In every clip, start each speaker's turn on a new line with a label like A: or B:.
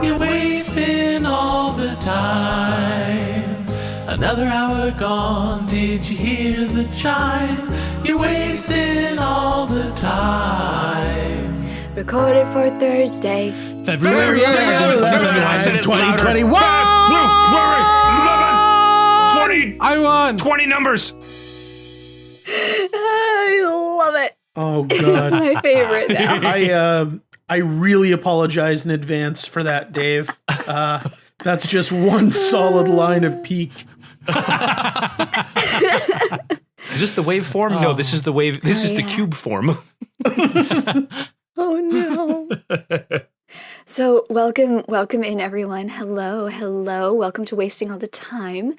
A: You're wasting all the time. Another hour gone, did you hear the chime? You're wasting all the time.
B: Recorded for Thursday,
C: February 11th, 2021.
D: 11, 20.
C: I won.
D: 20 numbers.
B: I love it.
E: Oh
B: It's
E: god.
B: my favorite now.
E: I really apologize in advance for that, Dave. That's just one solid line of peak.
D: Is this the wave form? No, this is the wave. This is the
B: yeah.
D: cube form.
B: Oh no. So welcome in everyone. Hello. Welcome to Wasting All the Time.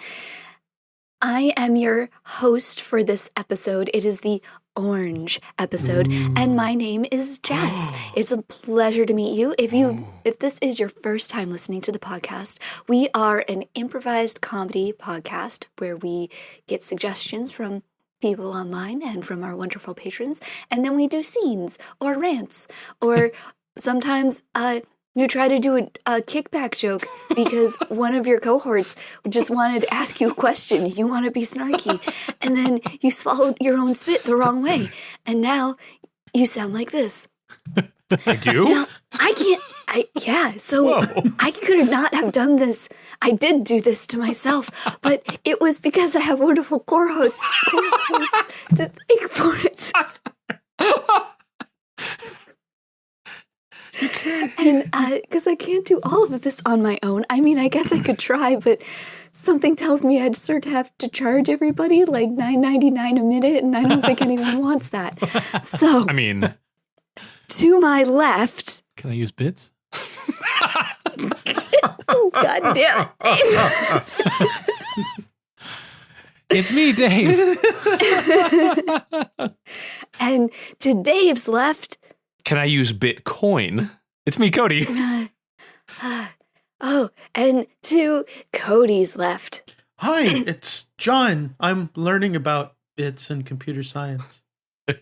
B: I am your host for this episode. It is the Orange episode, and my name is Jess. It's a pleasure to meet you. If this is your first time listening to the podcast, we are an improvised comedy podcast where we get suggestions from people online and from our wonderful patrons, and then we do scenes or rants, or sometimes you try to do a kickback joke because one of your cohorts just wanted to ask you a question. You want to be snarky, and then you swallowed your own spit the wrong way, and now you sound like this.
D: I do?
B: Now, I can't. So I could not have done this. I did do this to myself, but it was because I have wonderful cohorts to thank for it. And because I can't do all of this on my own. I mean, I guess I could try, but something tells me I'd start to have to charge everybody like $9.99 a minute, and I don't think anyone wants that. So,
D: I mean,
B: to my left.
C: Can I use bits?
B: Oh, God damn it,
C: It's me, Dave.
B: And to Dave's left.
D: can I use Bitcoin? It's me, Cody.
B: And to Cody's left.
E: Hi, it's John. I'm learning about bits and computer science.
B: Ooh,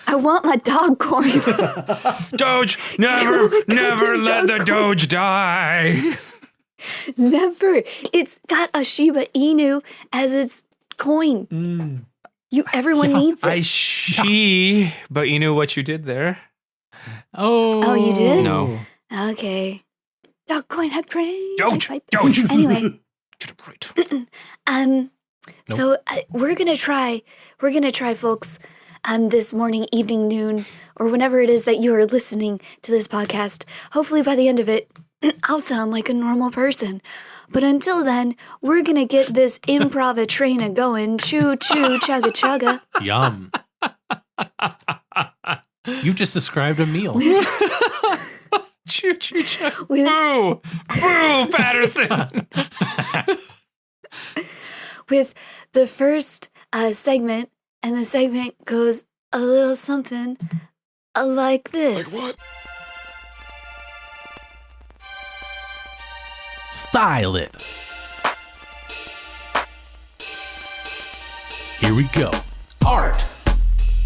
B: I want my dog coin.
D: Doge, never let the Doge die.
B: Never. It's got a Shiba Inu as its coin. Everyone needs it.
D: But you knew what you did there.
B: Oh, you did?
D: No.
B: Okay. Dog coin, have train.
D: Doge.
B: Anyway.
D: Right.
B: So we're gonna try, folks, this morning, evening, noon, or whenever it is that you are listening to this podcast. Hopefully by the end of it, I'll sound like a normal person. But until then, we're gonna get this improv train going. Choo choo, chugga chugga.
C: Yum. You've just described a meal.
D: Choo choo choo. Boo, Patterson.
B: With the first segment, and the segment goes a little something like this.
D: Like what?
C: Style it. Here we go. Art.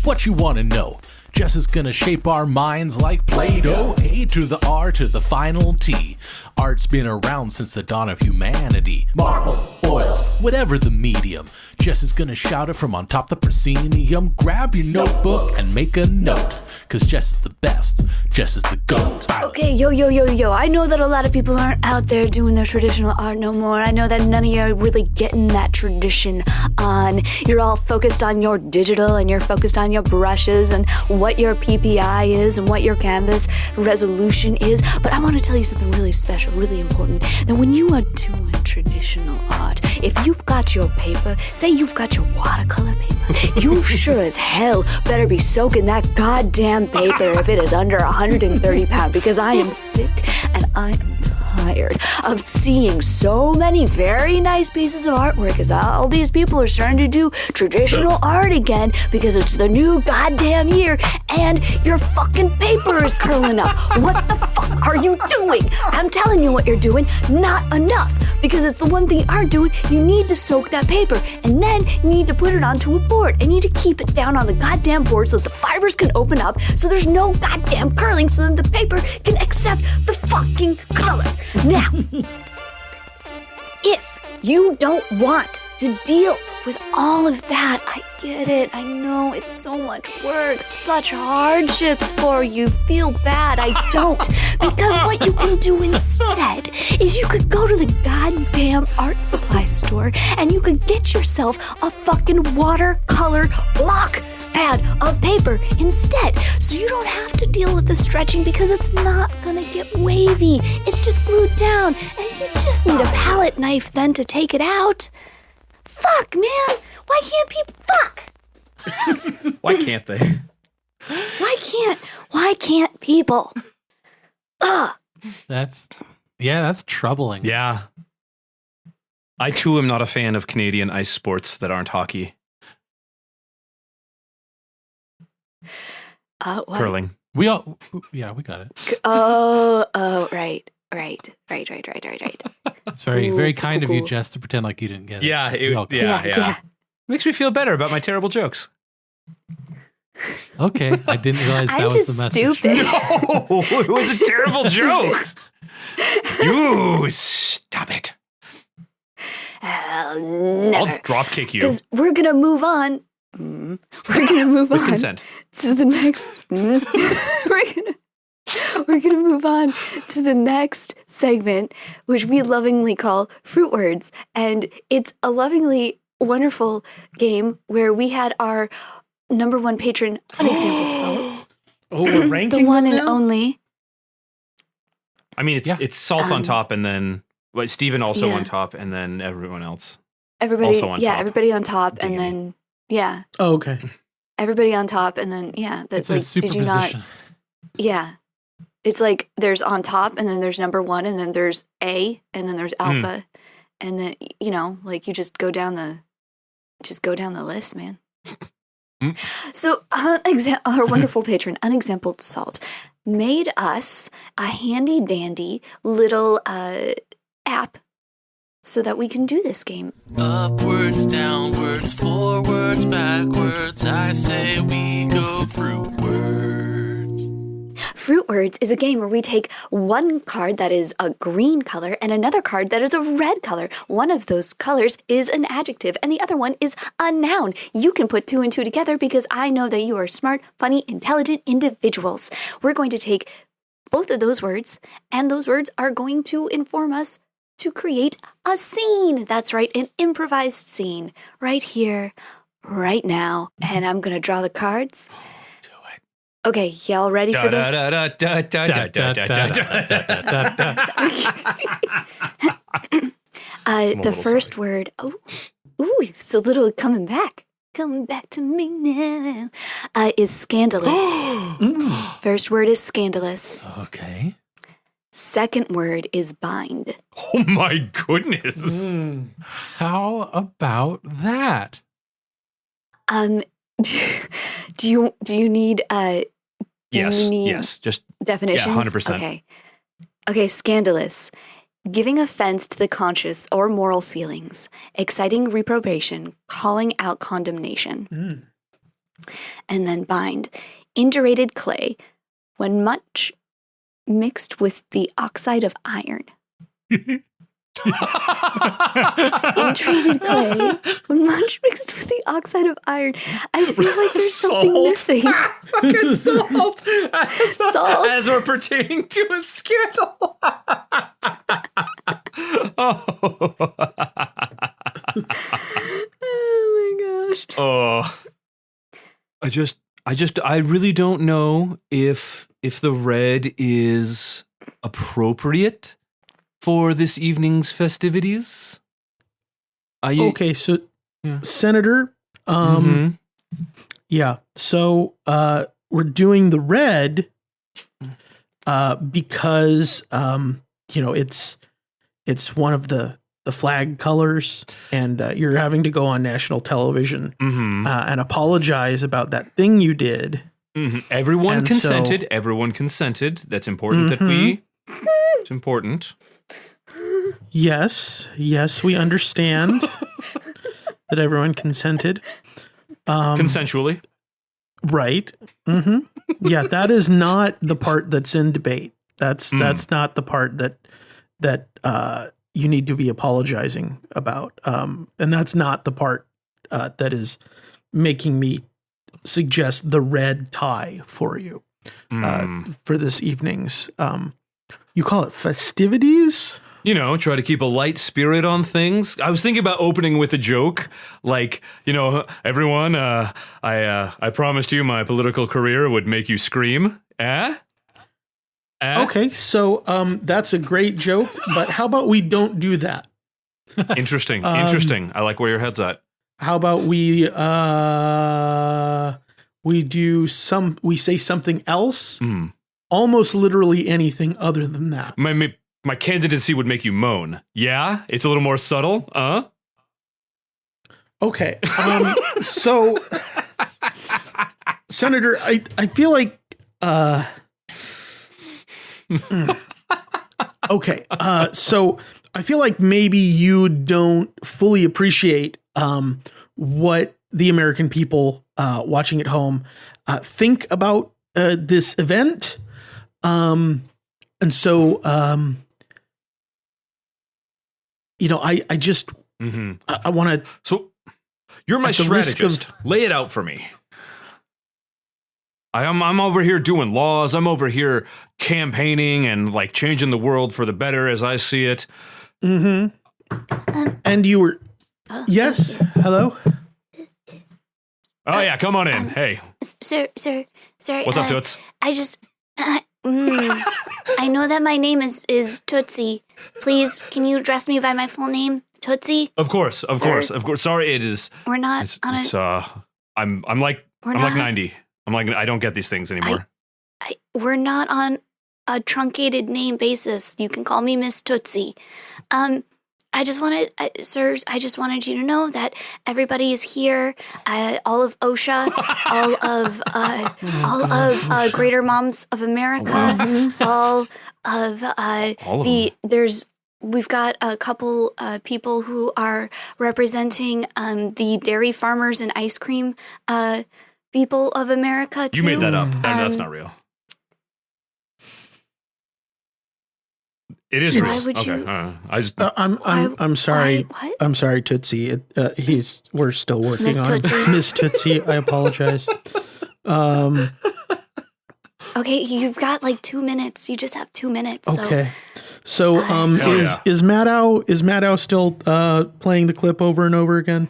C: What you want to know? Jess is gonna shape our minds like Play-Doh. A to the R to the final T. Art's been around since the dawn of humanity. Marble, oils, whatever the medium. Jess is gonna shout it from on top the proscenium. Grab your notebook and make a note. Cause Jess is the best. Jess is the GOAT. Style it.
B: Okay, yo. I know that a lot of people aren't out there doing their traditional art no more. I know that none of you are really getting that tradition on. You're all focused on your digital, and you're focused on your brushes and what your PPI is and what your canvas resolution is. But I want to tell you something really special, really important. That when you are doing traditional art, if you've got your paper, say you've got your watercolor paper, you sure as hell better be soaking that goddamn paper if it is under 130 pounds, because I am sick and I am tired of seeing so many very nice pieces of artwork as all these people are starting to do traditional art again because it's the new goddamn year, and your fucking paper is curling up. What the fuck are you doing? I'm telling you what you're doing, not enough. Because it's the one thing you are doing, you need to soak that paper, and then you need to put it onto a board, and you need to keep it down on the goddamn board so that the fibers can open up, so there's no goddamn curling, so that the paper can accept the fucking color. Now, if you don't want to deal with all of that, I get it. I know it's so much work, such hardships for you. Feel bad, I don't. Because what you can do instead is you could go to the goddamn art supply store and you could get yourself a fucking watercolor block pad of paper instead. So you don't have to deal with the stretching because it's not gonna get wavy. It's just glued down and you just need a palette knife then to take it out. Fuck, man. Why can't people fuck?
D: Why can't they?
B: Why can't people? Ugh.
C: That's troubling.
D: Yeah. I too am not a fan of Canadian ice sports that aren't hockey.
B: What?
D: Curling.
C: We got it.
B: Right.
C: It's very,
B: Cool,
C: very kind of you,
B: cool.
C: Jess, to pretend like you didn't get it.
D: Yeah,
C: We all-
B: Yeah.
D: Makes me feel better about my terrible jokes.
C: Okay, I didn't realize that
B: I'm
C: was
B: just
C: the message.
B: stupid.
D: Oh, it was a terrible joke. You stop it.
B: I'll
D: I'll
B: never.
D: drop kick you
B: Because we're gonna move on. We're gonna move
D: with
B: on
D: consent.
B: to the next. We're gonna move on to the next segment, which we lovingly call Fruitwards, and it's a lovingly wonderful game where we had our number one patron, Unexampled Salt,
E: Oh, we're ranking
B: the one
E: them
B: and
E: now?
B: only.
D: I mean, it's Salt on top, and then Steven also
B: Yeah.
D: on top, and then everyone else.
B: Everybody,
D: Also on top.
B: everybody on top, and
D: Ding.
B: then
E: Oh, okay.
B: everybody on top, and then
C: It's
B: that's
C: a
B: like, did you not?
C: superposition.
B: Yeah. It's like there's on top and then there's number one and then there's A and then there's alpha. And then, like you just go down the list, man.
D: Mm.
B: So our wonderful patron, Unexampled Salt, made us a handy dandy little app so that we can do this game.
A: Upwards, downwards, forwards, backwards. I say we go Fruitwards.
B: Fruitwards is a game where we take one card that is a green color and another card that is a red color. One of those colors is an adjective and the other one is a noun. You can put two and two together because I know that you are smart, funny, intelligent individuals. We're going to take both of those words and those words are going to inform us to create a scene. That's right, an improvised scene right here, right now. And I'm going to draw the cards. Okay, y'all ready for this? The
D: little
B: first word. Ooh, it's a little coming back to me now. Is scandalous. First word is scandalous.
C: Okay.
B: Second word is bind.
D: Oh my goodness.
E: Mm.
C: How about that?
B: Do you need
D: Yes. Just
B: definitions?
D: 100%.
B: Okay, scandalous. Giving offense to the conscious or moral feelings, exciting reprobation, calling out condemnation. And then bind. Indurated clay, when much mixed with the oxide of iron. Intreated clay, when much mixed with the oxide of iron. I feel like there's something missing.
D: Fucking salt.
B: Salt.
D: As we're pertaining to a scandal.
B: Oh my gosh.
D: Oh. I really don't know if the red is appropriate for this evening's festivities.
E: Okay, so
D: Yeah.
E: Senator,
D: Mhm.
E: yeah. So we're doing the red because it's one of the flag colors, and you're having to go on national television
D: Mhm.
E: and apologize about that thing you did
D: Everyone
E: And
D: consented.
E: so-
D: Everyone consented. That's important that we... It's important.
E: Yes, we understand that everyone consented.
D: Consensually.
E: Right. Yeah, that is not the part that's in debate. That's not the part that you need to be apologizing about. And that's not the part that is making me suggest the red tie for you for this evening's. You call it festivities?
D: You know, try to keep a light spirit on things. I was thinking about opening with a joke, like, everyone, I promised you my political career would make you scream.
E: Okay, so that's a great joke, but how about we don't do that?
D: Interesting. I like where your head's at.
E: How about we say something else? Almost literally anything other than that.
D: My candidacy would make you moan. Yeah? It's a little more subtle,
E: Okay. So, Senator, I feel like. Okay. So I feel like maybe you don't fully appreciate what the American people watching at home think about this event. And so, I just, I want to.
D: So you're my strategist. Lay it out for me. I'm over here doing laws. I'm over here campaigning and like changing the world for the better as I see it.
E: And you were, yes, hello.
D: Oh yeah, come on in. Hey,
F: Sir.
D: what's up, Toots?
F: I know that my name is Tootsie. Please, can you address me by my full name, Tootsie?
D: Of course. Sorry, it is.
F: We're not
D: I'm like 90. I'm like, I don't get these things anymore.
F: We're not on a truncated name basis. You can call me Miss Tootsie. Sirs, I just wanted you to know that everybody is here. All of OSHA, all of Greater Moms of America, we've got a couple people who are representing the dairy farmers and ice cream people of America too.
D: You made that up. That's not real. It is real.
F: Why would you?
E: I'm sorry.
F: What?
E: I'm sorry, Tootsie. We're still working
F: Miss
E: on
F: Tootsie.
E: Miss Tootsie. I apologize.
F: Okay, you've got like 2 minutes. You just have 2 minutes.
E: Okay. So, is Maddow still playing the clip over and over again?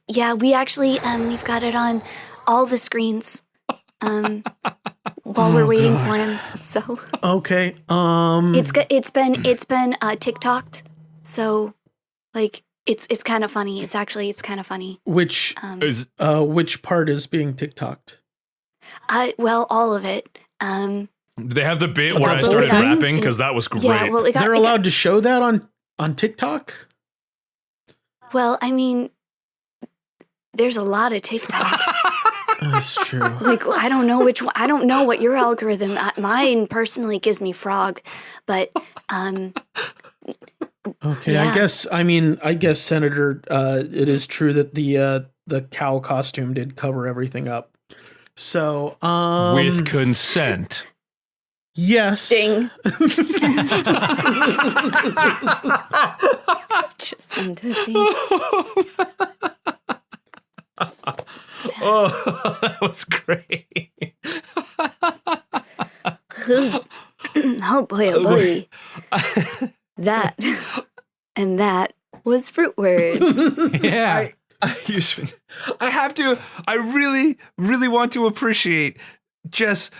F: Yeah, we actually we've got it on all the screens. While we're waiting for him. So
E: okay.
F: It's been TikToked. So like it's kind of funny. It's kind of funny.
E: Which part is being TikToked?
F: Well, all of it.
D: They have the bit where I started rapping because that was great.
F: Yeah, well,
E: they're allowed to show that on TikTok?
F: Well, I mean, there's a lot of TikToks.
E: That's true.
F: Like, I don't know which one. I don't know what your algorithm. Mine personally gives me frog, but
E: okay.
F: Yeah.
E: I guess Senator, it is true that the cow costume did cover everything up. So
D: with consent.
E: Yes.
B: Ding. Just wanted to see.
D: Oh, that was great.
B: Oh boy, oh boy. That was Fruitwards.
D: Yeah. I really, really want to appreciate Jess.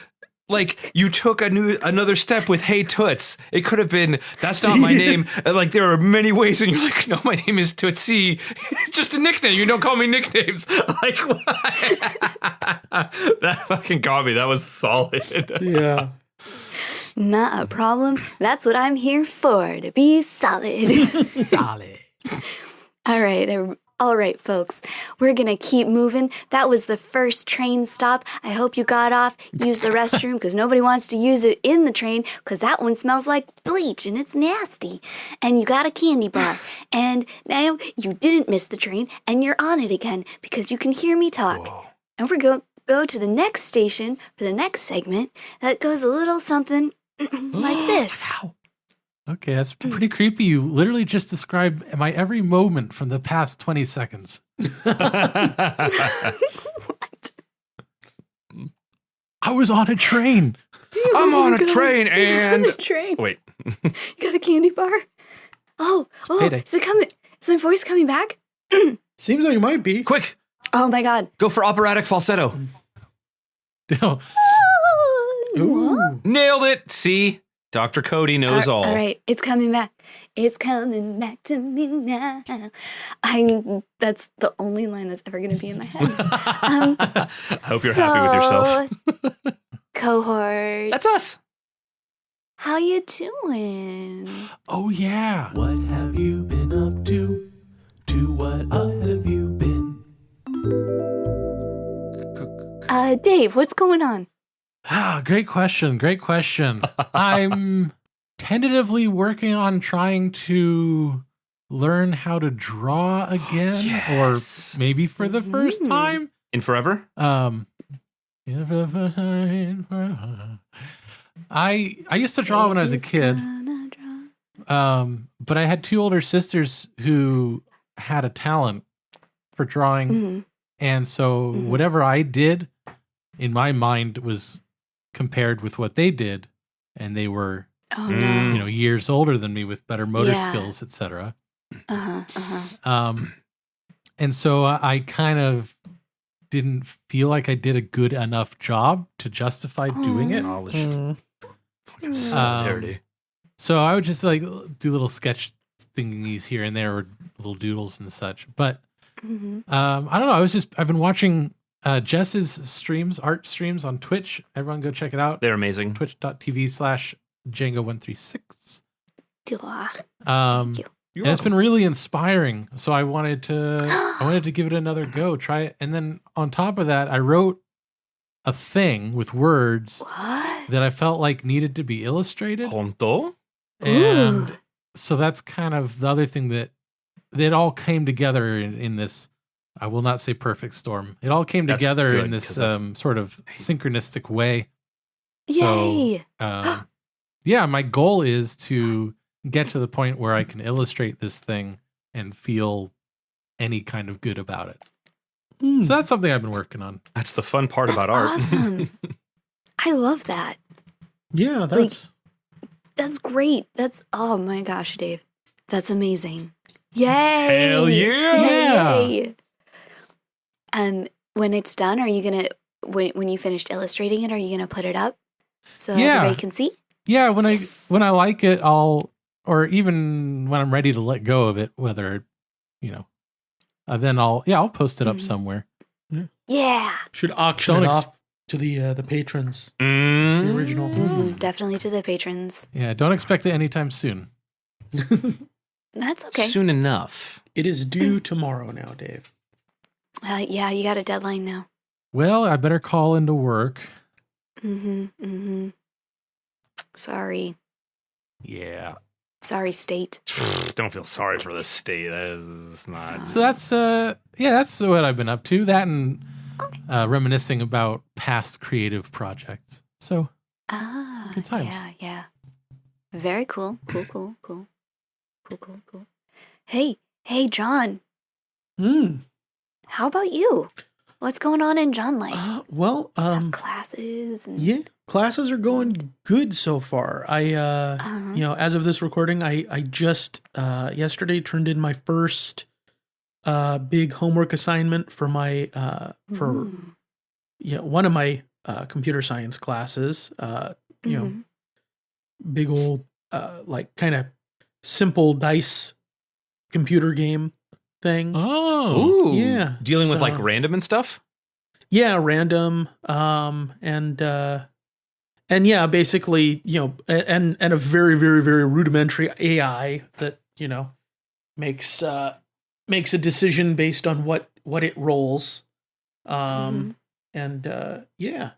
D: Like, you took another step with "Hey Toots." It could have been, "That's not my name." Like, there are many ways, and you're like, "No, my name is Tootsie. It's just a nickname. You don't call me nicknames." Like, what? That fucking got me. That was solid.
E: Yeah.
B: Not a problem. That's what I'm here for, to be solid.
C: Solid.
B: All right,
F: All right, folks, we're going to keep moving. That was the first train stop. I hope you got off, used the restroom, because nobody wants to use it in the train, because that one smells like bleach and it's nasty. And you got a candy bar. And now you didn't miss the train, and you're on it again, because you can hear me talk.
D: Whoa.
F: And we're going to go to the next station for the next segment that goes a little something like this.
C: Okay, that's pretty creepy. You literally just described my every moment from the past 20 seconds.
F: What?
C: I was on a train.
D: I'm on a train and...
F: On a train.
D: Wait.
F: You got a candy bar? Oh,
C: Payday.
F: is it coming? Is my voice coming back?
E: Seems like it might be.
D: Quick,
F: Oh my god.
D: go for operatic falsetto.
C: No.
E: Ooh.
D: Nailed it. See? Dr. Cody knows all.
F: All right, it's coming back. It's coming back to me now. That's the only line that's ever going to be in my head.
D: I hope you're happy with yourself.
F: Cohort.
D: That's us.
F: How you doing?
C: Oh, yeah.
A: What have you been up to? To what have you been?
F: Dave, what's going on?
C: Ah, great question. Great question. I'm tentatively working on trying to learn how to draw again,
D: Yes.
C: or maybe for the first time.
D: In forever?
C: Yeah, for the first time. I used to draw when I was a
F: Baby's
C: kid,
F: gonna draw.
C: but I had two older sisters who had a talent for drawing,
F: Mhm.
C: and so
F: Mhm.
C: whatever I did in my mind was compared with what they did, and they were
F: Oh
D: Mm.
F: no.
C: years older than me with better motor
F: Yeah.
C: skills, etc.
F: Uh-huh.
C: And so I kind of didn't feel like I did a good enough job to justify doing it.
D: Knowledge.
E: Mm.
D: Fucking solidarity.
C: So I would just like do little sketch thingies here and there, or little doodles and such. But
F: Mhm.
C: I don't know. I've been watching Jess's streams, art streams on Twitch. Everyone go check it out.
D: They're amazing.
C: Twitch.tv/Django136.
F: Thank you.
C: And it's been really inspiring. So I wanted to give it another go, try it. And then on top of that, I wrote a thing with words
F: What?
C: that I felt like needed to be illustrated.
D: Honto?
C: And
F: Ooh.
C: so that's kind of the other thing that it all came together in this, I will not say perfect storm. It all came
D: That's
C: together
D: good,
C: in this
D: 'cause that's-
C: sort of synchronistic way.
F: Yay.
C: Yeah, my goal is to get to the point where I can illustrate this thing and feel any kind of good about it.
E: Mm.
C: So that's something I've been working on.
D: That's the fun part
F: That's
D: about art.
F: awesome. I love that.
E: Yeah, that's
F: That's great. Oh my gosh, Dave. That's amazing. Yay.
D: Hell yeah.
F: Yay. When it's done, are you gonna when you finished illustrating it, are you gonna put it up so
C: Yeah.
F: everybody can see?
C: Yeah, when
F: Yes.
C: I like it, or even when I'm ready to let go of it, whether then I'll post it up
F: Mhm.
C: somewhere.
F: Yeah.
E: should auction
C: Don't
E: it
C: ex-
E: off to the patrons.
D: Mm.
E: The original.
F: Definitely to the patrons.
C: Yeah, don't expect it anytime soon.
F: That's okay.
D: Soon enough.
E: It is due tomorrow now, Dave.
F: Yeah, you got a deadline now.
C: Well, I better call into work.
F: Mm-hmm. Sorry.
C: Yeah.
F: Sorry, state.
D: Don't feel sorry for the state. That is not.
C: So that's what I've been up to. That and reminiscing about past creative projects. So
F: Ah.
C: Good times.
F: Yeah. Very cool. Cool. Hey, John. How about you? What's going on in John life?
E: Well,
F: How's classes and
E: yeah, classes are going good so far.
F: Uh-huh.
E: As of this recording, I just yesterday turned in my first big homework assignment for my one of my computer science classes.
F: Mhm.
E: Big old like kind of simple dice computer game thing.
C: Oh.
D: Ooh.
E: Yeah,
D: Dealing with
E: so-
D: like random and stuff?
E: Yeah, random. And yeah, basically, and a very, very, very rudimentary AI that, makes makes a decision based on what it rolls. And yeah,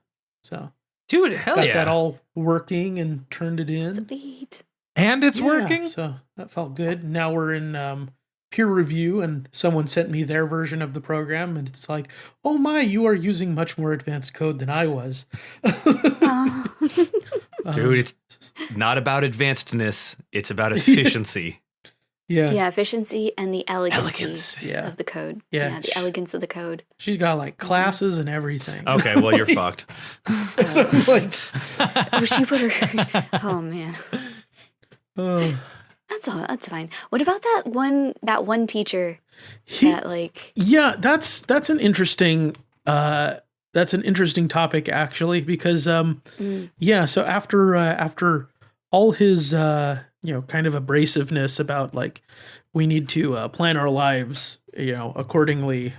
E: so
D: Dude, hell
E: got
D: yeah.
E: that all working and turned it in.
B: Sweet.
C: And it's
E: Yeah,
C: working.
E: so that felt good. Now we're in peer review, and someone sent me their version of the program, and it's like, oh my, you are using much more advanced code than I was.
B: Oh.
D: Dude, it's not about advancedness. It's about efficiency.
E: Yeah,
B: Yeah, efficiency and the
D: Elegance.
B: elegance
E: yeah.
B: of the code.
E: Yeah.
B: The elegance of the code.
E: She's got like classes and everything.
D: Okay, well, you're fucked.
E: Like,
B: Oh, she put her. Oh man,
E: oh.
B: that's fine. What about that one teacher
E: He-
B: that like?
E: Yeah, that's an interesting topic actually, because yeah, so after all his kind of abrasiveness about like we need to plan our lives accordingly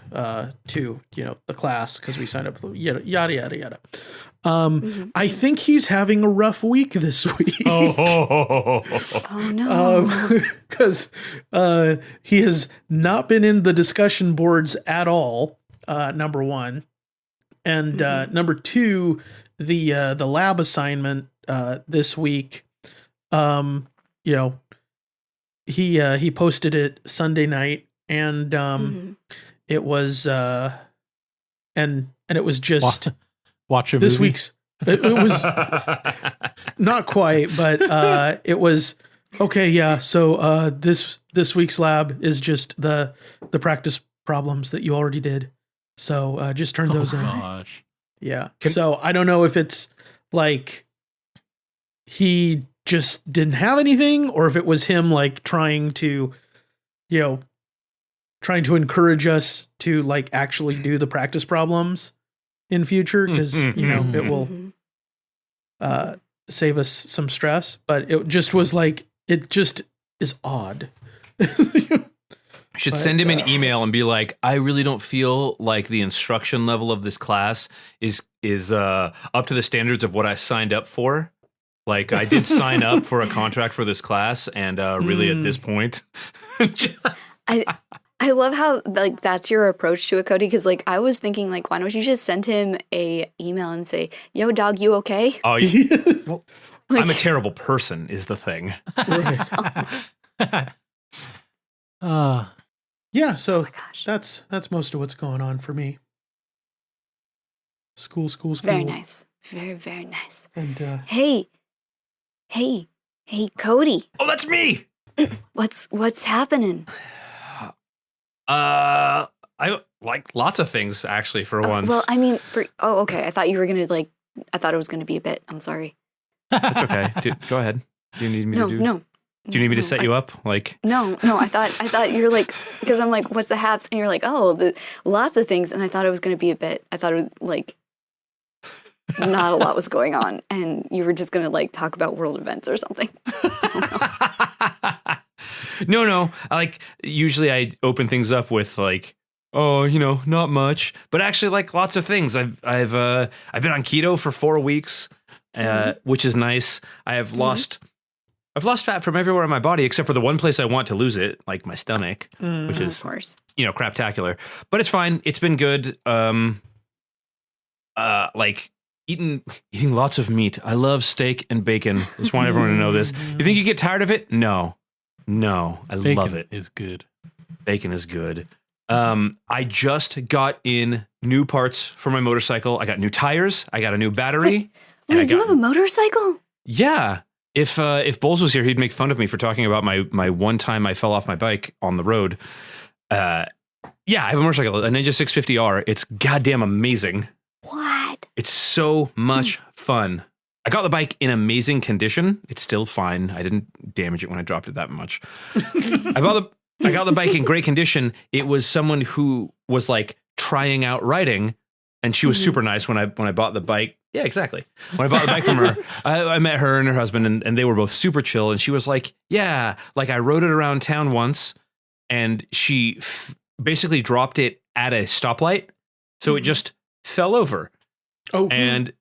E: to the class because we signed up yada yada yada yada. I think he's having a rough week this week.
B: Oh no.
E: Because he has not been in the discussion boards at all. Number one, and number two, the lab assignment this week. He posted it Sunday night, and it was and it was just
C: Watch a
E: this
C: movie.
E: week's. It was not quite, but it was okay. Yeah. So this week's lab is just the practice problems that you already did. So just turn those in.
C: Gosh.
E: Yeah. So I don't know if it's like he just didn't have anything, or if it was him like trying to encourage us to like actually do the practice problems in future, because it will save us some stress. But it just was like, it just is odd.
D: Should send him an email and be like, I really don't feel like the instruction level of this class is up to the standards of what I signed up for. Like, I did sign up for a contract for this class, and really at this point,
B: I love how like that's your approach to it, Cody. Because like I was thinking like, why don't you just send him a email and say, "Yo, dog, you okay?"
D: oh, well, I'm a terrible person is the thing.
E: Right. Yeah, so
B: Oh my gosh.
E: that's most of what's going on for me. School.
B: Very nice. Very, very nice.
E: And
B: Hey, Cody.
D: Oh, that's me.
B: What's happening?
D: I like lots of things actually for once.
B: Well, I mean, okay. I thought you were gonna I thought it was gonna be a bit. I'm sorry.
D: That's okay. Go ahead. Do you need me to do?
B: No.
D: Do you need me to set you up? Like,
B: No. I thought you were like, because I'm like, what's the haps? And you're like, oh, lots of things. And I thought it was gonna be a bit. I thought it was like not a lot was going on, and you were just gonna like talk about world events or something.
D: No. Usually I open things up with like, oh, not much, but actually like lots of things. I've been on keto for 4 weeks, which is nice. I've lost fat from everywhere in my body except for the one place I want to lose it, like my stomach, which is
B: Of course.
D: craptacular. But it's fine. It's been good. Like eating lots of meat. I love steak and bacon. Just want everyone to know this. You think you get tired of it? No, I
C: Bacon
D: love it.
C: is good.
D: Bacon is good. I just got in new parts for my motorcycle. I got new tires. I got a new battery.
B: Wait, you have a motorcycle?
D: Yeah. If Bowles was here, he'd make fun of me for talking about my one time I fell off my bike on the road. Yeah, I have a motorcycle, a Ninja 650R. It's goddamn amazing.
B: What?
D: It's so much fun. I got the bike in amazing condition. It's still fine. I didn't damage it when I dropped it that much. I got the bike in great condition. It was someone who was like trying out riding, and she was super nice when I bought the bike. Yeah, exactly. When I bought the bike from her, I met her and her husband, and they were both super chill. And she was like, yeah, like I rode it around town once, and she basically dropped it at a stoplight. So it just fell over.
E: oh,
D: And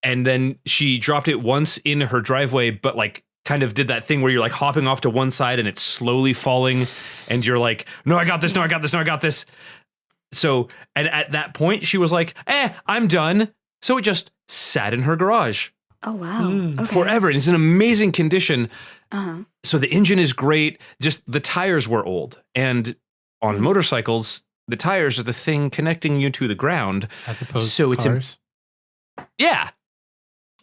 D: then she dropped it once in her driveway, but like kind of did that thing where you're like hopping off to one side and it's slowly falling and you're like, no, I got this. No, I got this. No, I got this. So, and at that point she was like, I'm done. So it just sat in her garage.
B: Oh, wow. Okay.
D: Forever. And it's in amazing condition.
B: Uh-huh.
D: So the engine is great. Just the tires were old. And on motorcycles, the tires are the thing connecting you to the ground.
C: As opposed
D: So
C: to cars.
D: Yeah.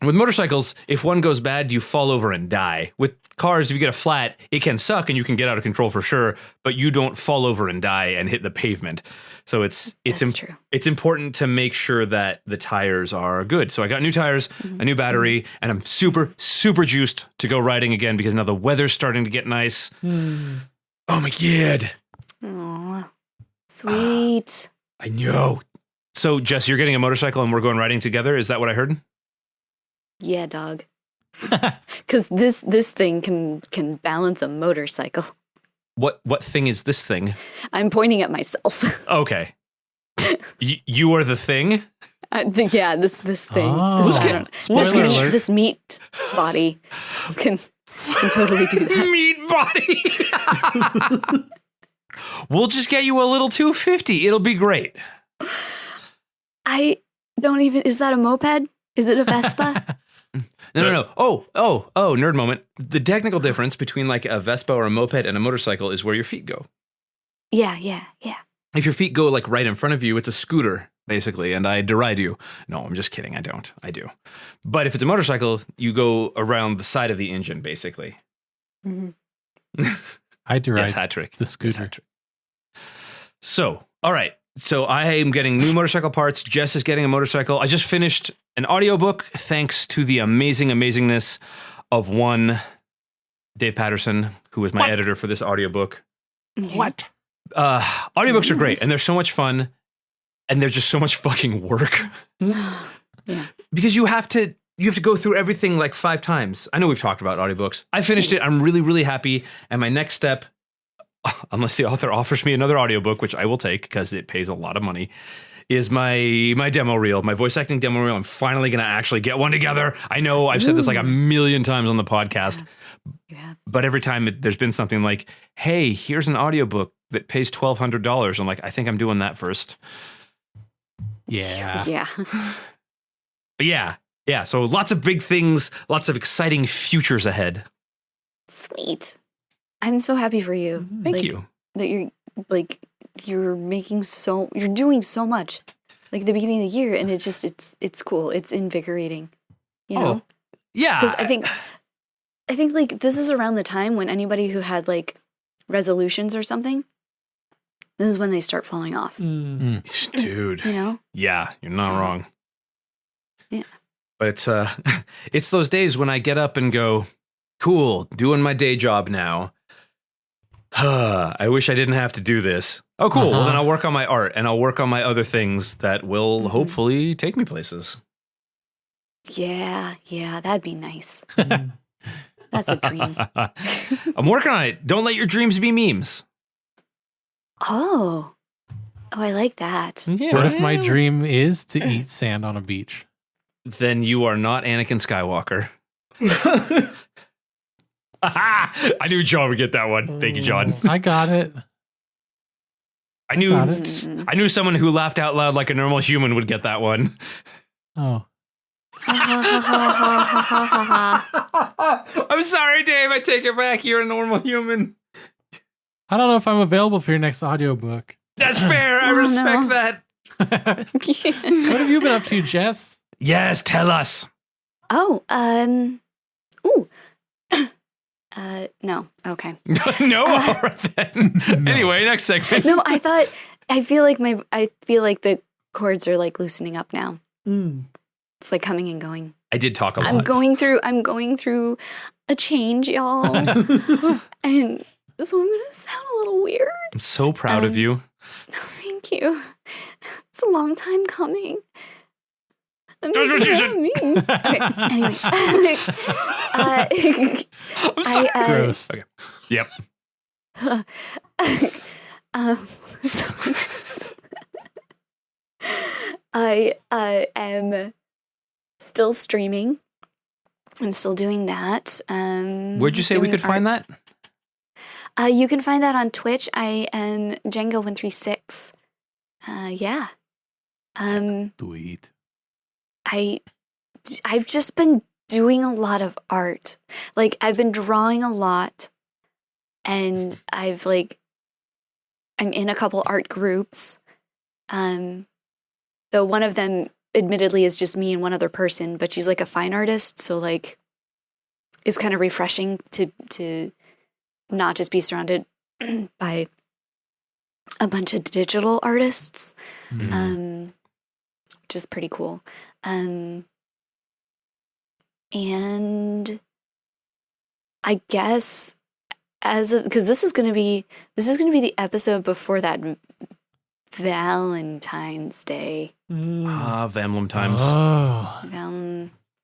D: With motorcycles, if one goes bad, you fall over and die. With cars, if you get a flat, it can suck and you can get out of control for sure, but you don't fall over and die and hit the pavement. So it's
B: true.
D: It's important to make sure that the tires are good. So I got new tires, a new battery, and I'm super, super juiced to go riding again because now the weather's starting to get nice. Oh my God.
B: Aw, sweet.
D: I know. So Jess, you're getting a motorcycle and we're going riding together. Is that what I heard?
B: Yeah, dog. Because this thing can balance a motorcycle.
D: What thing is this thing?
B: I'm pointing at myself.
D: Okay. You are the thing?
B: This thing.
C: Oh.
B: This meat body can totally do that.
D: Meat body. We'll just get you a little 250. It'll be great.
B: I don't even. Is that a moped? Is it a Vespa?
D: No. Oh, nerd moment. The technical difference between like a Vespa or a moped and a motorcycle is where your feet go.
B: Yeah.
D: If your feet go like right in front of you, it's a scooter, basically, and I deride you. No, I'm just kidding. I don't. I do. But if it's a motorcycle, you go around the side of the engine, basically.
B: Mm-hmm.
C: I deride
D: Yes, hat trick.
C: the scooter.
D: Yes, hat trick. So, all right. So I am getting new motorcycle parts. Jess is getting a motorcycle. I just finished an audiobook thanks to the amazingness of one Dave Patterson, who was my editor for this audiobook.
C: What?
D: Audiobooks are great, and they're so much fun, and they're just so much fucking work.
B: Yeah.
D: Because you have to go through everything like 5 times. I know we've talked about audiobooks. I finished it. I'm really, really happy. And my next step, unless the author offers me another audiobook, which I will take because it pays a lot of money, is my demo reel, my voice acting demo reel. I'm finally going to actually get one together. I know I've said this like a million times on the podcast, but every time there's been something like, hey, here's an audiobook that pays $1,200. I'm like, I think I'm doing that first.
C: Yeah.
B: Yeah.
D: But yeah. So lots of big things, lots of exciting futures ahead.
B: Sweet. I'm so happy for you.
D: Thank you.
B: That you're doing so much. Like at the beginning of the year, and it's cool. It's invigorating. You know?
D: Yeah.
B: Because I think like this is around the time when anybody who had like resolutions or something, this is when they start falling off.
D: Dude.
B: You know?
D: Yeah, you're not wrong.
B: Yeah.
D: But it's those days when I get up and go, cool, doing my day job now. I wish I didn't have to do this. Oh, cool. Well, then I'll work on my art and I'll work on my other things that will hopefully take me places.
B: Yeah, that'd be nice. That's a dream.
D: I'm working on it. Don't let your dreams be memes.
B: Oh, I like that.
D: Yeah,
C: What if my dream is to eat sand on a beach?
D: Then you are not Anakin Skywalker. I knew John would get that one. Thank you, John.
C: I got it.
D: I knew someone who laughed out loud like a normal human would get that one.
C: Oh.
D: I'm sorry, Dave. I take it back. You're a normal human.
C: I don't know if I'm available for your next audiobook.
D: That's fair. I respect that.
C: What have you been up to, Jess?
D: Yes, tell us.
B: Oh, no. Okay.
D: No, all right then.
C: No.
D: Anyway, next section.
B: No, I feel like the chords are like loosening up now. It's like coming and going.
D: I did talk a lot.
B: I'm going through a change, y'all. And so I'm gonna sound a little weird.
D: I'm so proud of you.
B: Thank you. It's a long time coming. I'm
D: That's what she
B: just
D: said.
B: mean. Okay, anyway.
D: I'm sorry.
C: Gross.
D: Okay. Yep.
B: So I am still streaming I'm still doing that.
D: Where'd you say we could find that?
B: You can find that on Twitch. I am Django136. Yeah.
C: Sweet.
B: I've just been doing a lot of art. Like, I've been drawing a lot, and I'm in a couple art groups. Though one of them admittedly is just me and one other person, but she's like a fine artist, so like it's kind of refreshing to not just be surrounded by a bunch of digital artists. Which is pretty cool. And I guess because this is gonna be the episode before that Valentine's Day.
D: Vamlum times.
C: Oh.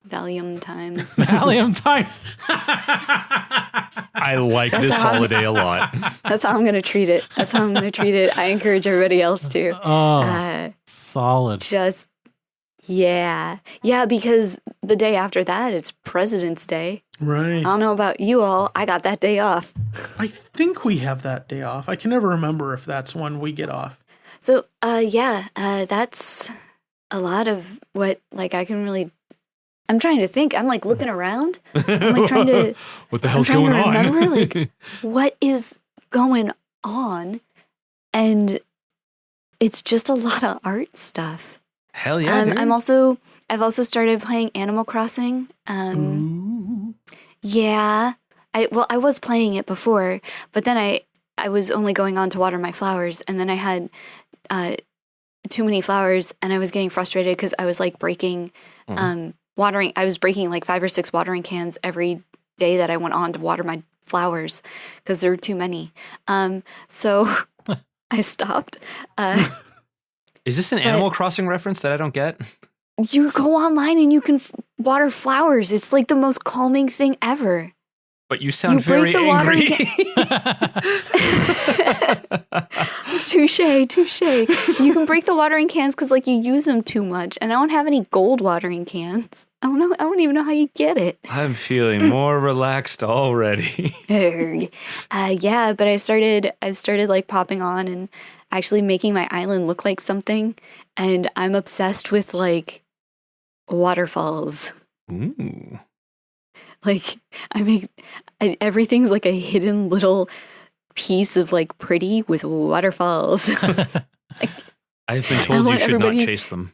B: Valium times.
C: Valium time.
D: I like this holiday a lot.
B: That's how I'm gonna treat it. I encourage everybody else to.
C: Solid.
B: Just yeah, because the day after that it's President's Day.
E: Right.
B: I don't know about you all. I got that day off.
E: I think we have that day off. I can never remember if that's when we get off.
B: So, that's a lot of what, like, I'm trying to think. I'm, like, looking around. I'm, like, trying to...
D: What the hell's going on?
B: Remember, like, what is going on? And it's just a lot of art stuff.
D: Hell yeah, dude.
B: I've also started playing Animal Crossing. Yeah. I was playing it before, but then I was only going on to water my flowers, and then I had too many flowers, and I was getting frustrated because I was like breaking watering. I was breaking like 5 or 6 watering cans every day that I went on to water my flowers because there were too many. So I stopped.
D: Is this an Animal Crossing reference that I don't get?
B: You go online and you can water flowers. It's like the most calming thing ever.
D: But you sound very angry.
B: Touche. You can break the watering cans because like you use them too much, and I don't have any gold watering cans. I don't know. I don't even know how you get it.
D: I'm feeling more relaxed already.
B: Yeah, but I started like popping on and actually making my island look like something, and I'm obsessed with like waterfalls.
D: Ooh.
B: Like everything's like a hidden little piece of like pretty with waterfalls.
D: I've been told you should not chase them.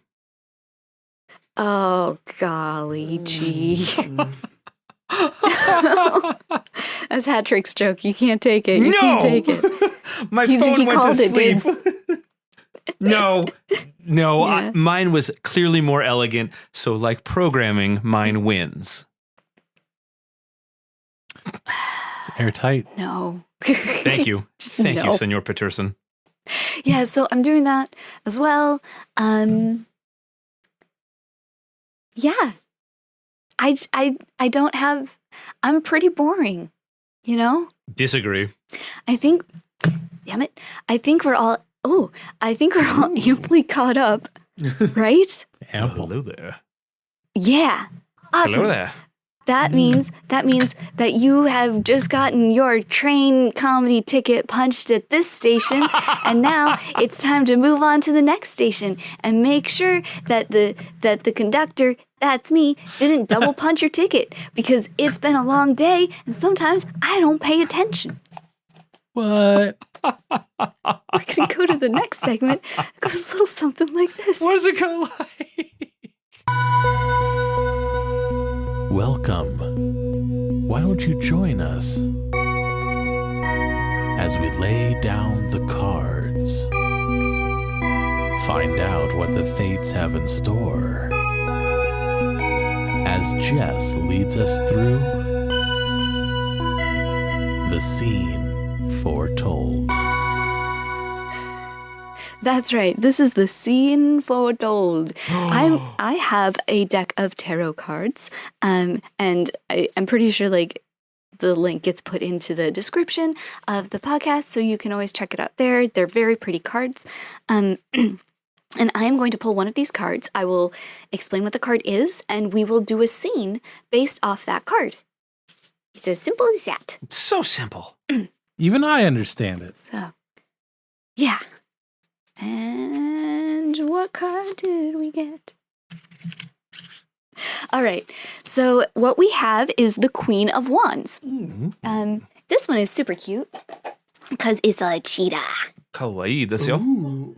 B: Oh, golly gee. That's Hat-Trick's joke. You can't take it. You can't take it.
D: My phone went to sleep. No.
B: Yeah.
D: Mine was clearly more elegant. So like programming, mine wins.
C: It's airtight.
B: No.
D: Thank you. Thank you, Senor Peterson.
B: Yeah, so I'm doing that as well. Yeah. I don't have, I'm pretty boring, you know?
D: Disagree.
B: I think, damn it, I think we're all amply caught up, right?
C: Ample.
D: Hello there.
B: Yeah. Awesome.
D: Hello there.
B: That means that you have just gotten your train comedy ticket punched at this station, and now it's time to move on to the next station and make sure that the conductor, that's me, didn't double punch your ticket, because it's been a long day and sometimes I don't pay attention.
C: What?
B: We're gonna go to the next segment. It goes a little something like this.
D: What does it go like?
C: Welcome. Why don't you join us as we lay down the cards? Find out what the fates have in store as Jess leads us through the scene foretold.
B: That's right. This is the scene foretold. I have a deck of tarot cards, and I'm pretty sure like the link gets put into the description of the podcast, so you can always check it out there. They're very pretty cards. And I am going to pull one of these cards. I will explain what the card is, and we will do a scene based off that card. It's as simple as that.
D: It's so simple.
C: Even I understand it.
B: So, yeah. And what card did we get? All right. So what we have is the Queen of Wands. This one is super cute because it's a cheetah.
D: Kawaii desu yo.
E: Ooh.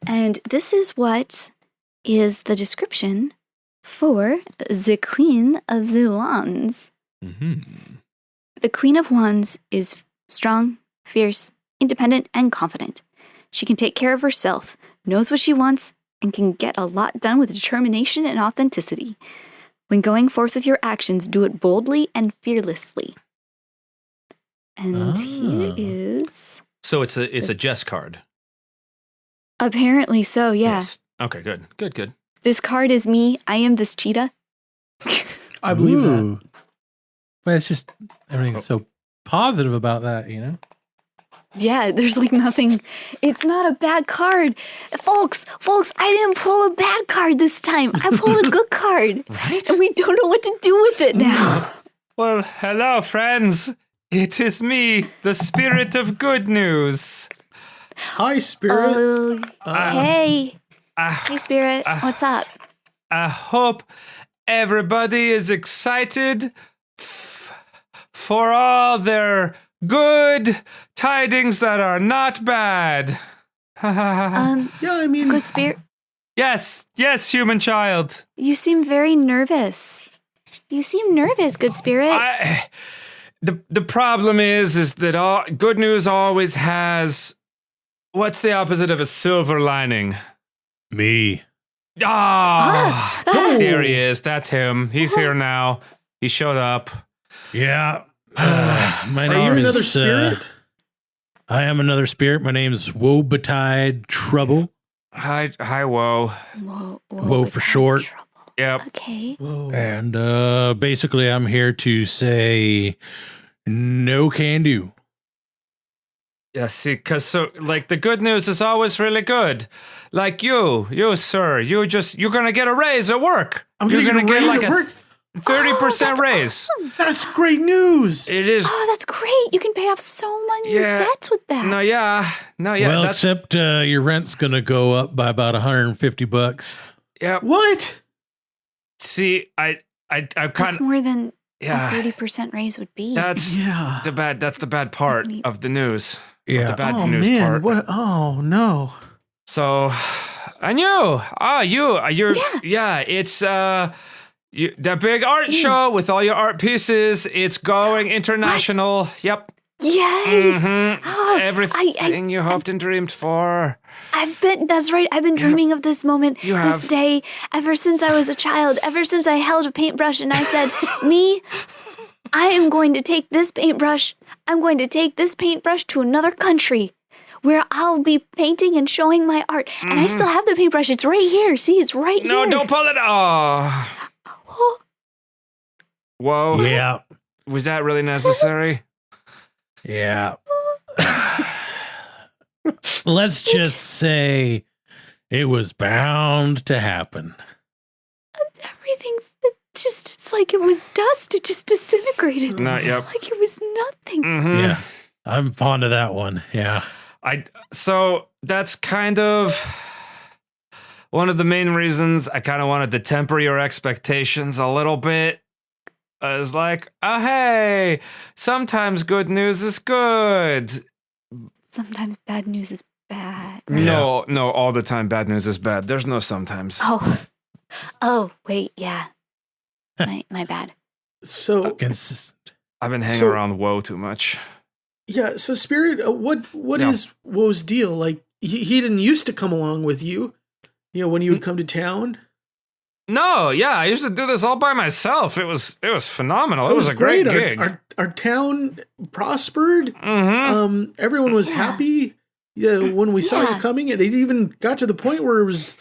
B: And this is what is the description for the Queen of the Wands. The Queen of Wands is strong, fierce, independent, and confident. She can take care of herself, knows what she wants, and can get a lot done with determination and authenticity. When going forth with your actions, do it boldly and fearlessly. And here is...
D: So it's a Jess card.
B: Apparently so, yeah.
D: Yes. Okay, good.
B: This card is me. I am this cheetah.
E: I believe that.
C: Ooh. But it's just everything's so positive about that, you know?
B: Yeah, there's like nothing. It's not a bad card. Folks, I didn't pull a bad card this time. I pulled a good card.
D: Right?
B: And we don't know what to do with it now.
D: Well, hello, friends. It is me, the spirit of good news.
E: Hi, Spirit.
B: Hey. Hey, Spirit. What's up?
D: I hope everybody is excited for all their good tidings that are not bad.
E: Yeah, I mean,
B: Good Spirit.
D: Yes, human child.
B: You seem very nervous. You seem nervous, Good Spirit.
D: The problem is that good news always has, what's the opposite of a silver lining?
C: Me.
D: There he is. That's him. He's here now. He showed up.
C: Yeah. My
E: are
C: name
E: you another
C: is,
E: spirit?
C: I am another spirit. My name's Woebetide Trouble.
D: Hi, Woe.
C: Woe for short.
B: Trouble.
D: Yep.
B: Okay.
E: Whoa.
C: And basically, I'm here to say no can do.
D: Yeah, see, because the good news is always really good. Like you, sir, you're gonna get a raise at work.
E: I'm
D: You're
E: gonna get a raise
D: like
E: at work.
D: 30% raise.
E: That's great news.
D: It is.
B: Oh, that's great. You can pay off so many debts with that.
D: No, yeah.
C: Well,
D: That's
C: except your rent's gonna go up by about $150.
D: yeah.
E: What?
D: See, I kind
B: That's
D: of
B: more than a
D: yeah.
B: 30% raise would be.
D: That's
E: Yeah.
D: That's the bad part of the news.
C: Yeah.
D: The bad
E: Oh
D: news
E: man.
D: part.
E: What? Oh no.
D: So, and you're it's that big art show with all your art pieces. It's going international. Yep.
B: Yay! Oh,
D: Everything you hoped and dreamed for.
B: That's right. I've been dreaming of this moment,
D: You
B: this
D: have.
B: day, ever since I was a child, ever since I held a paintbrush and I said, I am going to take this paintbrush. I'm going to take this paintbrush to another country where I'll be painting and showing my art. And I still have the paintbrush. It's right here. See, it's right here.
D: No, don't pull it. Oh. Whoa.
C: Yeah.
D: Was that really necessary?
C: Yeah. Let's just say it was bound to happen.
B: Everything, it's like it was dust. It just disintegrated.
D: No, yep.
B: Like it was nothing.
D: Mm-hmm.
C: Yeah. I'm fond of that one. Yeah.
D: So that's kind of one of the main reasons I kind of wanted to temper your expectations a little bit. I was like, oh, hey, sometimes good news is good.
B: Sometimes bad news is bad.
D: No, all the time bad news is bad. There's no sometimes.
B: Oh, wait, yeah. My bad.
E: So
C: Consistent.
D: I've been hanging around Woe too much.
E: yeah. So Spirit, what is Woe's deal? Like he didn't used to come along with you. You know, when you would come to town.
D: No, yeah, I used to do this all by myself. It was phenomenal. It was a great gig.
E: Our town prospered.
D: Mm-hmm.
E: Everyone was happy. Yeah, when we saw you
B: Yeah.
E: coming, and it even got to the point where it was,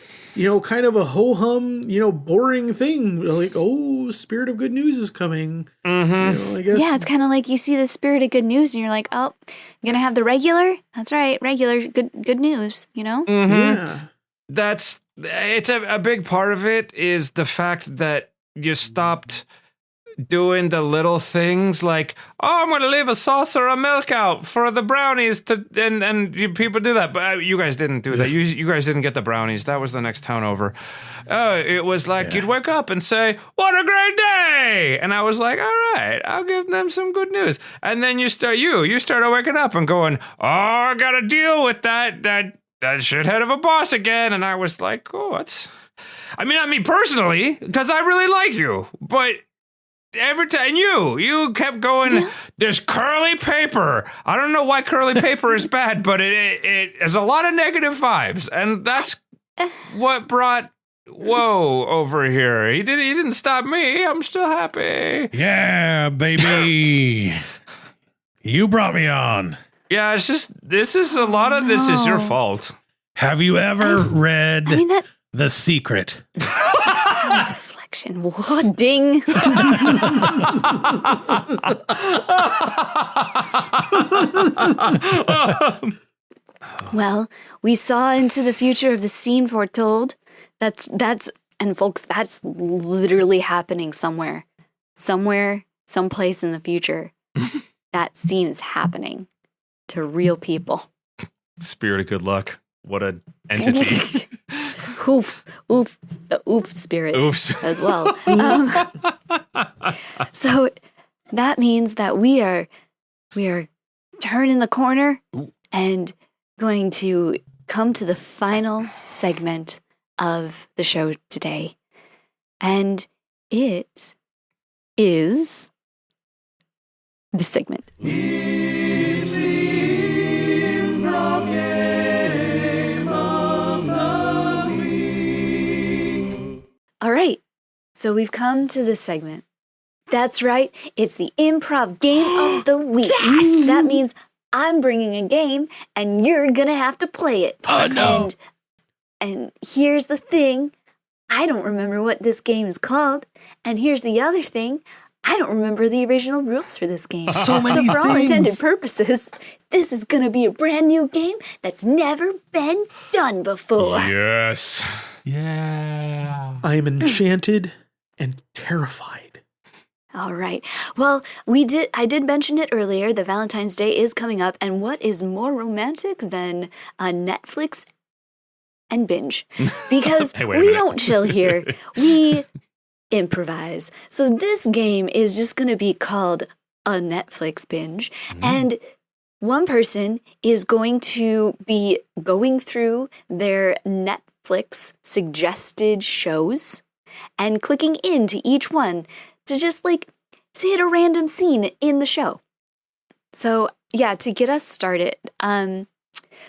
E: kind of a ho hum, boring thing. Like, oh, spirit of good news is coming.
D: Mm-hmm.
E: I guess.
B: Yeah, it's kind of like you see the spirit of good news and you're like, oh, you're going to have the regular? That's right, regular good news,
D: Mm-hmm.
E: Yeah.
D: it's a big part of it is the fact that you stopped doing the little things like, oh, I'm going to leave a saucer of milk out for the brownies and people do that. But you guys didn't do that. You guys didn't get the brownies. That was the next town over. It was like you'd wake up and say, what a great day. And I was like, all right, I'll give them some good news. And then you started waking up and going, oh, I got to deal with that shithead of a boss again. And I was like, oh, not me personally, because I really like you, but every time you kept going, there's curly paper. I don't know why curly paper is bad, but it has a lot of negative vibes, and that's what brought Whoa over here. He didn't stop me. I'm still happy.
C: Yeah, baby. You brought me on.
D: Yeah, it's just this is your fault.
C: Have you ever read The Secret?
F: Deflection. What? Ding. Well, we saw into the future of the scene foretold. That's and folks, that's literally happening somewhere, someplace in the future. That scene is happening to real people.
D: Spirit of good luck. What an entity.
F: Oof, the oof spirit as well. So that means that we are turning the corner and going to come to the final segment of the show today. And it is this segment.
A: It's the Improv Game of the Week.
F: All right, so we've come to this segment. That's right, it's the Improv Game of the Week. Yes! That means I'm bringing a game, and you're gonna have to play it.
C: Oh, no.
F: And here's the thing, I don't remember what this game is called, and here's the other thing, I don't remember the original rules for this game.
C: So
F: for all intended purposes, this is gonna be a brand new game that's never been done before.
D: Yes.
C: Yeah.
E: I am enchanted and terrified.
F: All right. Well, I did mention it earlier. The Valentine's Day is coming up, and what is more romantic than Netflix and Binge? Because we don't chill here. We improvise. So this game is just going to be called a Netflix binge, and one person is going to be going through their Netflix suggested shows and clicking into each one to just to hit a random scene in the show. So yeah, to get us started,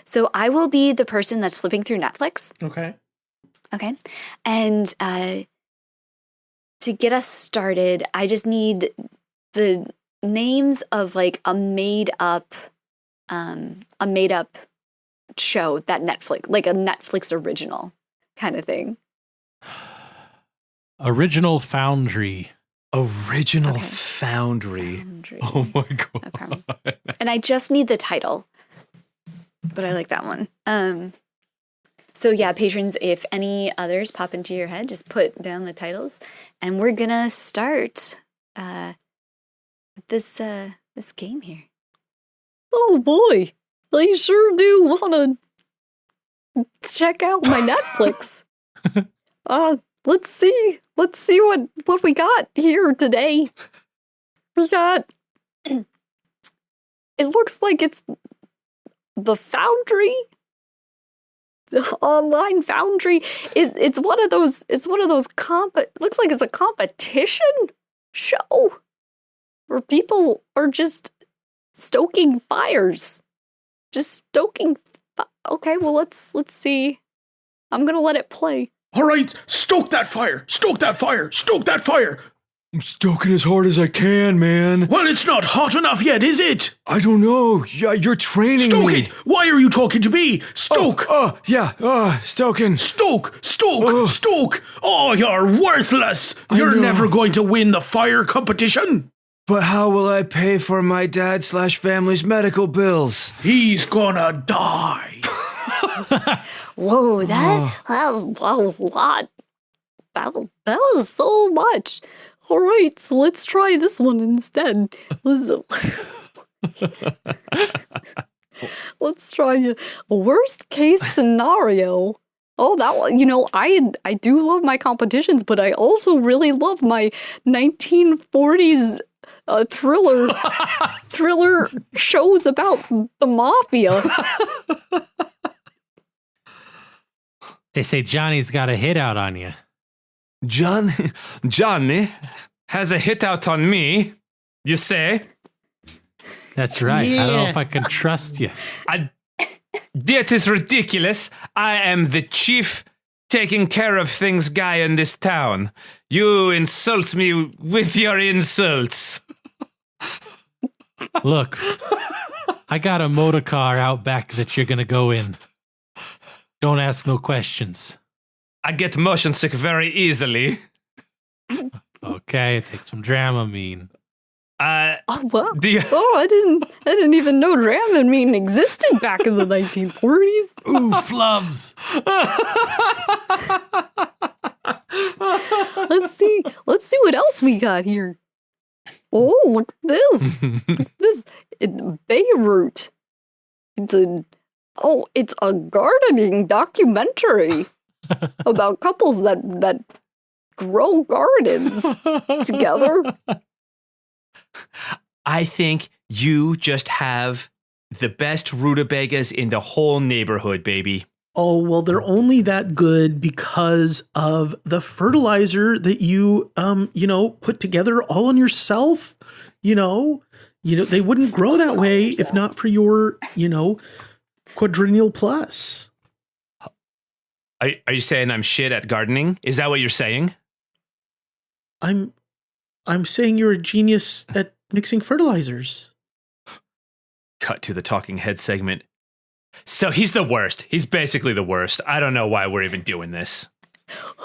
F: so I will be the person that's flipping through Netflix.
E: Okay.
F: And to get us started, I just need the names of a made up show that Netflix, like a Netflix original kind of thing.
C: Original Foundry.
D: Original Foundry. Oh my god.
F: Okay. And I just need the title. But I like that one. So yeah, patrons, if any others pop into your head, just put down the titles, and we're gonna start this game here. Oh boy, I sure do want to check out my Netflix. Let's see what we got here today. We got. It looks like it's the Foundry. The online Foundry. It's one of those. It's one of those looks like it's a competition show where people are just stoking fires. Just stoking. Okay, well let's see. I'm gonna let it play.
E: All right, stoke that fire! Stoke that fire! Stoke that fire!
D: I'm stoking as hard as I can, man.
E: Well, it's not hot enough yet, is it?
D: I don't know. Yeah, you're training
E: Stoke
D: me.
E: it! Why are you talking to me? Stoke!
D: Stoking.
E: Stoke! Stoke! Oh, you're worthless! You're
D: know.
E: never going to win the fire competition!
D: But how will I pay for my dad/family's medical bills?
E: He's gonna die.
B: Whoa, that was a lot. That was so much. All right, so let's try this one instead. Let's try a worst case scenario. Oh, that one. I do love my competitions, but I also really love my 1940s thriller shows about the mafia.
C: They say Johnny's got a hit out on you.
D: Johnny has a hit out on me, you say?
C: That's right. I don't know if I can trust you.
D: That is ridiculous. I am the chief taking care of things guy in this town. You insult me with your insults.
C: Look, I got a motor car out back that you're going to go in. Don't ask no questions.
D: I get motion sick very easily.
C: Okay, it takes some Dramamine.
B: Well,
D: do you...
B: I didn't even know Dramamine existed back in the 1940s.
C: Ooh, flubs.
B: Let's see what else we got here. Oh, look at this. Beirut. It's a gardening documentary about couples that grow gardens together.
D: I think you just have the best rutabagas in the whole neighborhood, baby.
E: Oh, well, they're only that good because of the fertilizer that you, put together all on yourself. They wouldn't grow that way if not for your, quadrennial plus.
D: Are you saying I'm shit at gardening? Is that what you're saying?
E: I'm saying you're a genius at mixing fertilizers.
D: Cut to the talking head segment. So he's the worst. He's basically the worst. I don't know why we're even doing this.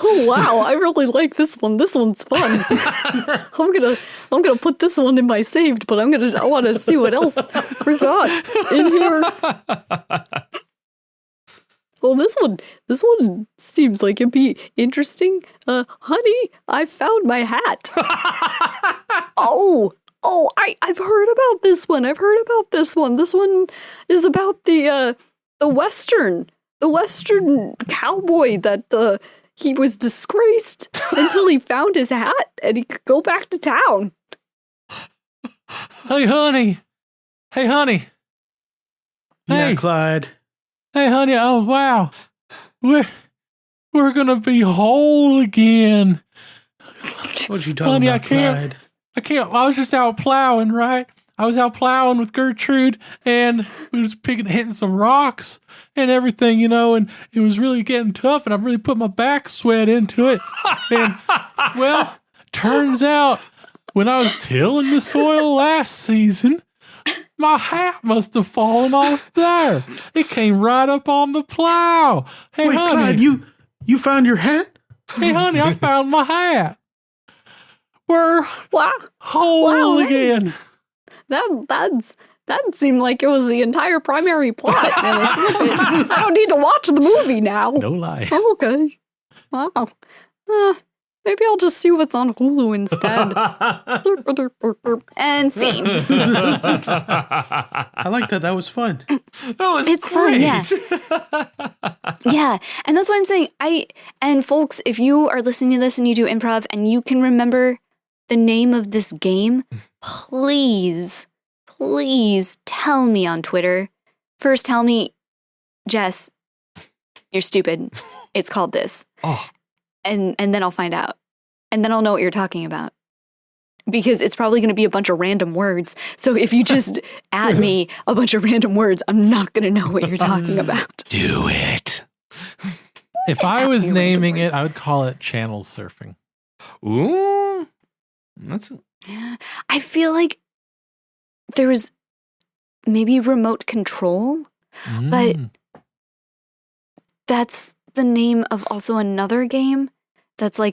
B: Oh wow, I really like this one. This one's fun. I'm gonna put this one in my saved, but I want to see what else we got in here. Well, this one seems like it'd be interesting. Honey, I found my hat. I've heard about this one. This one is about the Western cowboy that he was disgraced until he found his hat and he could go back to town.
C: Hey, honey.
E: Yeah,
C: Hey.
E: Clyde.
C: Hey, honey. Oh, wow. We're gonna be whole again.
E: What you talking
C: Honey,
E: about, Clyde?
C: I was just out plowing, right? I was out plowing with Gertrude, and we was hitting some rocks and everything, and it was really getting tough, and I really put my back sweat into it. And, well, turns out, when I was tilling the soil last season, my hat must have fallen off there. It came right up on the plow. Hey,
E: Wait,
C: honey.
E: Clyde, you found your hat?
C: Hey, honey, I found my hat. We're whole
B: Wow,
C: again.
B: That seemed like it was the entire primary plot. I don't need to watch the movie now.
C: No lie.
B: Okay. Wow. Maybe I'll just see what's on Hulu instead. And scene.
E: I like that. That was fun.
B: It's fun, yeah. Yeah, and that's what I'm saying. And folks, if you are listening to this and you do improv and you can remember the name of this game, please tell me on Twitter. First, tell me, Jess, you're stupid. It's called this.
D: Oh.
B: And then I'll find out. And then I'll know what you're talking about. Because it's probably going to be a bunch of random words. So if you just add me a bunch of random words, I'm not going to know what you're talking about.
D: Do it.
C: If I was naming it, I would call it channel surfing.
D: Ooh.
B: I feel like there was maybe remote control, but that's the name of also another game that's I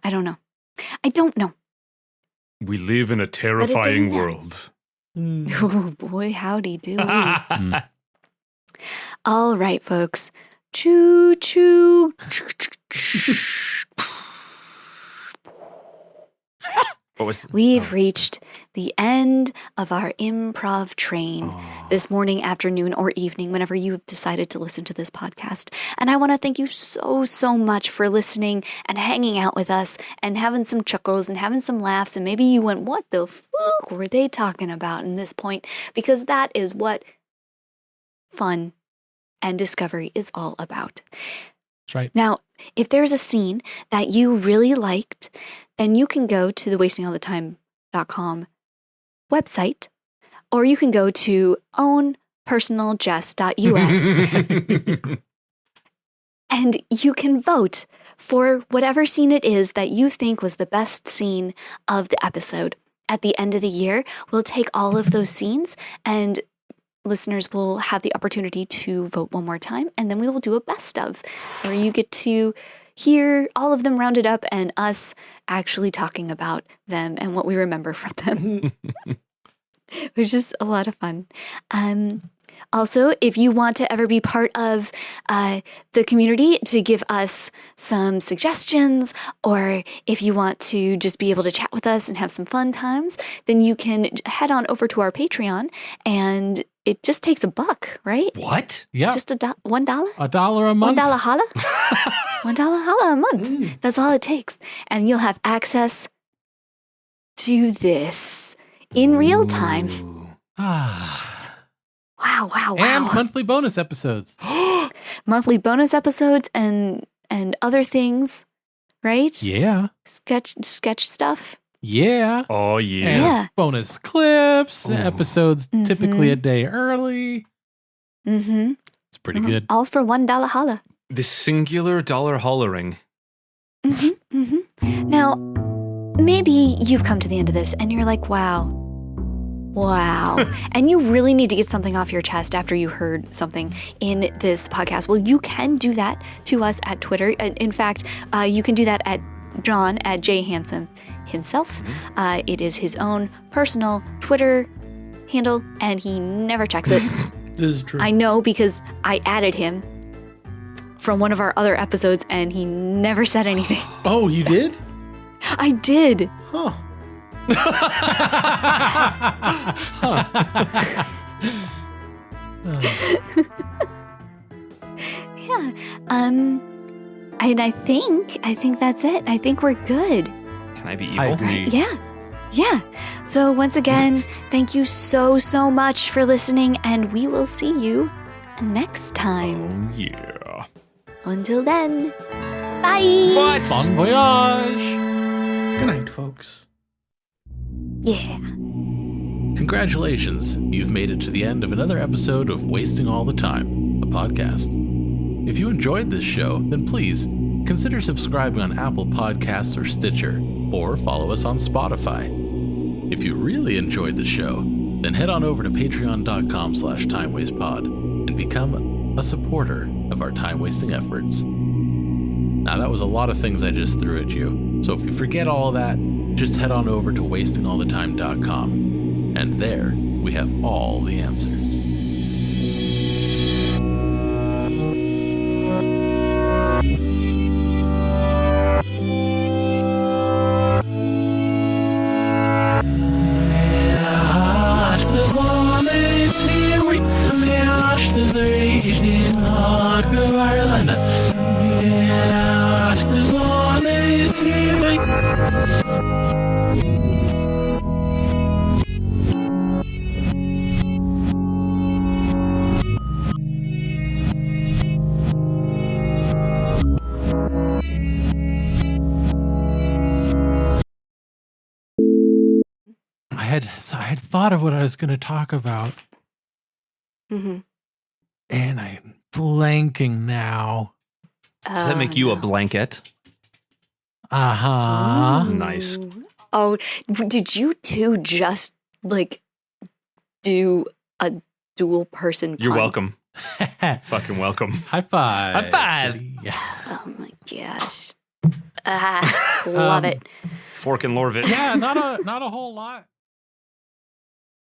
B: don't know.
D: We live in a terrifying world.
B: Oh boy, howdy do.
C: Mm.
B: All right, folks. Choo choo.
D: What was
B: We've reached the end of our improv train this morning, afternoon, or evening, whenever you have decided to listen to this podcast. And I want to thank you so, so much for listening and hanging out with us and having some chuckles and having some laughs. And maybe you went, what the fuck were they talking about in this point? Because that is what fun and discovery is all about.
C: That's right.
B: Now, if there's a scene that you really liked, then you can go to the wastingallthetime.com website, or you can go to ownpersonaljess.us and you can vote for whatever scene it is that you think was the best scene of the episode. At the end of the year, we'll take all of those scenes and listeners will have the opportunity to vote one more time, and then we will do a best of, where you get to hear all of them rounded up and us actually talking about them and what we remember from them, which is a lot of fun. Also, if you want to ever be part of the community to give us some suggestions, or if you want to just be able to chat with us and have some fun times, then you can head on over to our Patreon, and it just takes $1, right?
D: What?
C: Yeah.
B: Just $1?
C: $1 a month.
B: $1 holla? $1 holla a month. That's all it takes. And you'll have access to this in real time.
C: Ah.
B: Wow.
C: And monthly bonus episodes.
B: Monthly bonus episodes and other things, right?
C: Yeah.
B: Sketch stuff.
C: Yeah.
D: Oh, yeah.
C: And
B: Yeah.
C: bonus clips,
D: Ooh.
C: episodes typically a day early.
B: Mm-hmm.
C: It's pretty good.
B: All for $1 holla.
D: The singular dollar hollering.
B: Now, maybe you've come to the end of this and you're like, wow. And you really need to get something off your chest after you heard something in this podcast. Well, you can do that to us at Twitter. In fact, you can do that at John at J Handsome himself. It is his own personal Twitter handle, and he never checks it.
E: This is true.
B: I know because I added him from one of our other episodes, and he never said anything.
E: Oh, you did?
B: I did.
E: Huh.
B: Yeah. And I think that's it. I think we're good.
D: Can I be
C: I
D: evil?
C: agree.
B: Yeah. So once again, thank you so, so much for listening, and we will see you next time.
D: Oh, yeah.
B: Until then, bye.
D: What?
C: Bon voyage.
E: Good night, folks.
B: Yeah.
C: Congratulations. You've made it to the end of another episode of Wasting All the Time, a podcast. If you enjoyed this show, then please consider subscribing on Apple Podcasts or Stitcher, or follow us on Spotify. If you really enjoyed the show, then head on over to patreon.com/timewastepod and become a supporter of our time-wasting efforts. Now, that was a lot of things I just threw at you, so if you forget all that, just head on over to wastingallthetime.com, and there we have all the answers. I had thought of what I was going to talk about,
B: Mm-hmm.
C: and I'm blanking now.
D: Does that make you a blanket?
C: Uh-huh.
D: Nice.
B: Oh, did you two just do a dual person?
D: You're
B: pun?
D: welcome. Fucking welcome.
C: High five.
D: High five.
C: Yeah.
B: Oh my gosh. Love it.
D: Fork and Lorvit.
C: Yeah, not a whole lot.